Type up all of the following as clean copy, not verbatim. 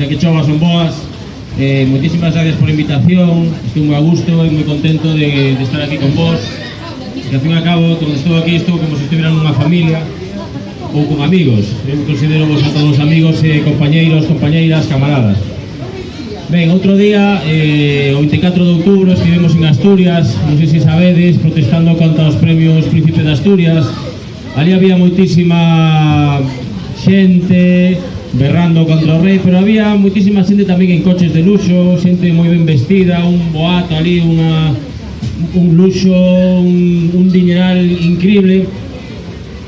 que chova son boas. Moitísimas gracias por a invitación, estou moi a gusto e moi contento de estar aquí con vos. Que ao fin e a cabo, cando estou aquí, estou como se estivera nunha familia ou con amigos. Eu considero vos a todos amigos, compañeiros, compañeiras, camaradas. Ben, outro día, o 24 de outubro, estivemos en Asturias, non sei se sabedes, protestando contra os premios Príncipe de Asturias. Ali había moitísima xente berrando contra o rei, pero había moitísima xente tamén en coches de luxo, xente moi ben vestida, un boato ali, un luxo, un dineral increíble.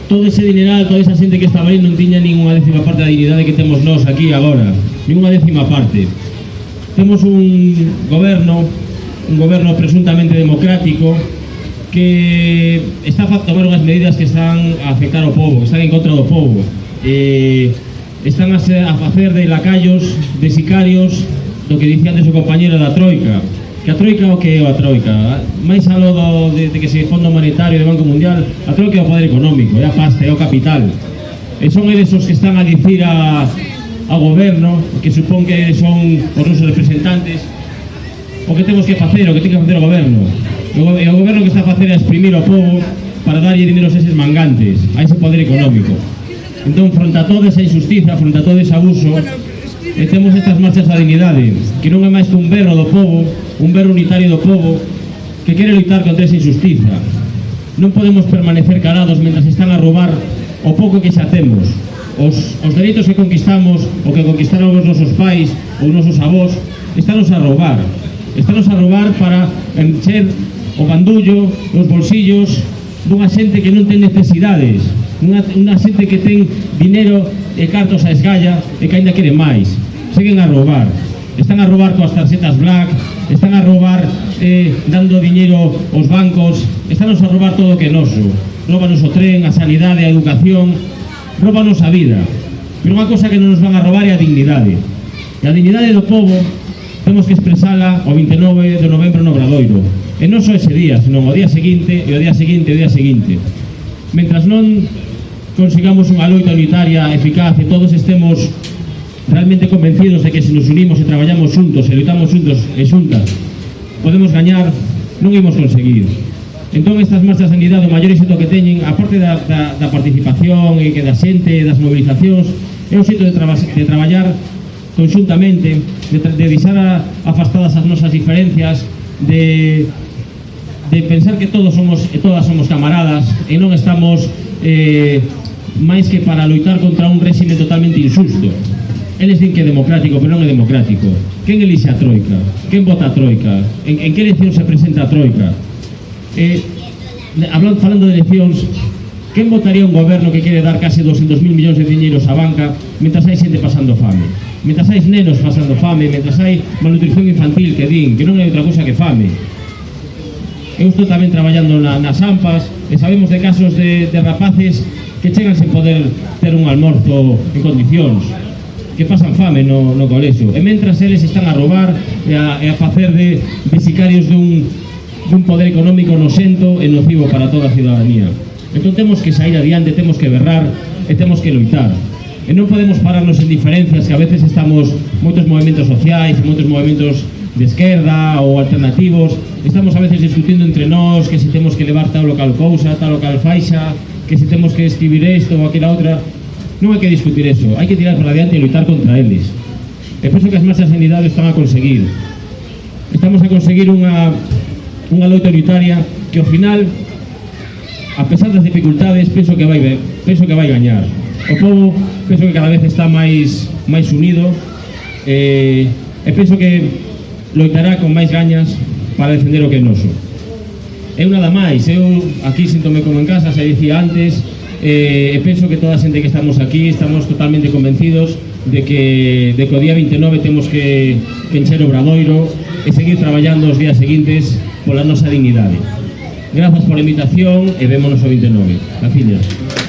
Todo ese dineral, toda esa xente que estaba ali non tiña ninguna décima parte da dignidade que temos nós aquí agora, ninguna décima parte. Temos un goberno presuntamente democrático que está a tomar unhas medidas que están a afectar ao povo, que están en contra do povo. Están a facer de lacayos, de sicarios, do que dicía antes o compañero da Troika. Que a Troika o que é a Troika? Mais aló de que se Fondo Monetario e do Banco Mundial, a Troika é o poder económico, é a pasta, é o capital. E son eles os que están a dicir ao goberno, que supón que son os nosos representantes, o que temos que facer, o que ten que facer o goberno. E o goberno que está a facer é exprimir ao povo para darlle dinero a eses mangantes, a ese poder económico. Entón, fronte a toda esa injustiza, fronte a todo ese abuso, temos estas marchas da dignidade, que non é máis que un berro do povo, un berro unitario do povo, que quere loitar contra esa injustiza. Non podemos permanecer calados mentras están a roubar o pouco que xa temos. Os dereitos que conquistamos, o que conquistaron os nosos pais ou os nosos avós, estános a roubar. Estános a roubar para encher o bandullo, os bolsillos dunha xente que non ten necesidades, unha xente que ten dinero e cartos a esgalla e que ainda quere máis. Seguen a roubar. Están a roubar coas tarxetas black, están a roubar dando diñeiro aos bancos, estános a roubar todo o que é noso. Róbanos o tren, a sanidade, a educación, róbanos a vida. Pero unha cosa que non nos van a roubar é a dignidade. E a dignidade do povo temos que expresala o 29 de novembro no Obradoiro. E non só ese día, senón o día seguinte, e o día seguinte, e o día seguinte. Mentras non consigamos unha loita unitaria eficaz e todos estemos realmente convencidos de que se nos unimos e traballamos xuntos e loitamos xuntos e xuntas podemos gañar, non imos conseguir. Entón estas marchas de unidade, o maior éxito que teñen, aparte da participación e que da xente, das movilizacións, é o xeito de traballar conxuntamente, de deixar afastadas as nosas diferencias, de pensar que todos somos e todas somos camaradas e non estamos máis que para loitar contra un réxime totalmente injusto. Eles din que é democrático, pero non é democrático. Quen elixe a Troika? Quen vota a Troika? En que elección se presenta a Troika? Falando de eleccións, quen votaría un goberno que quere dar case 200.000 millóns de diñeiros á banca mentras hai xente pasando fame? Mentras hai nenos pasando fame, mentras hai malnutrición infantil que din, que non é outra cousa que fame. Eu estou tamén traballando nas AMPAs e sabemos de casos de rapaces que chegan sen poder ter un almorzo en condicións, que pasan fame no colexo, e mentras eles están a roubar e a facer de sicarios dun poder económico nocento e nocivo para toda a ciudadanía. Entón temos que sair adiante, temos que berrar e temos que loitar. E non podemos pararnos en diferencias, que a veces estamos moitos movimentos sociais, moitos movimentos de esquerda ou alternativos, estamos a veces discutindo entre nós que se temos que levar tal ou cal cousa, tal ou cal faixa, que se temos que escribir isto ou aquela outra. Non hai que discutir eso, hai que tirar para adiante e loitar contra eles. E penso que as marchas de unidade están a conseguir. Estamos a conseguir unha loita unitaria que ao final, a pesar das dificultades, penso que vai gañar. O povo penso que cada vez está máis unido e penso que loitará con máis gañas para defender o que é noso. Eu nada máis, eu aquí síntome como en casa, se dicía antes, e penso que toda a xente que estamos aquí estamos totalmente convencidos de que o día 29 temos que encher o Obradoiro e seguir traballando os días seguintes pola nosa dignidade. Grazas pola invitación e vémonos o 29. Gracias.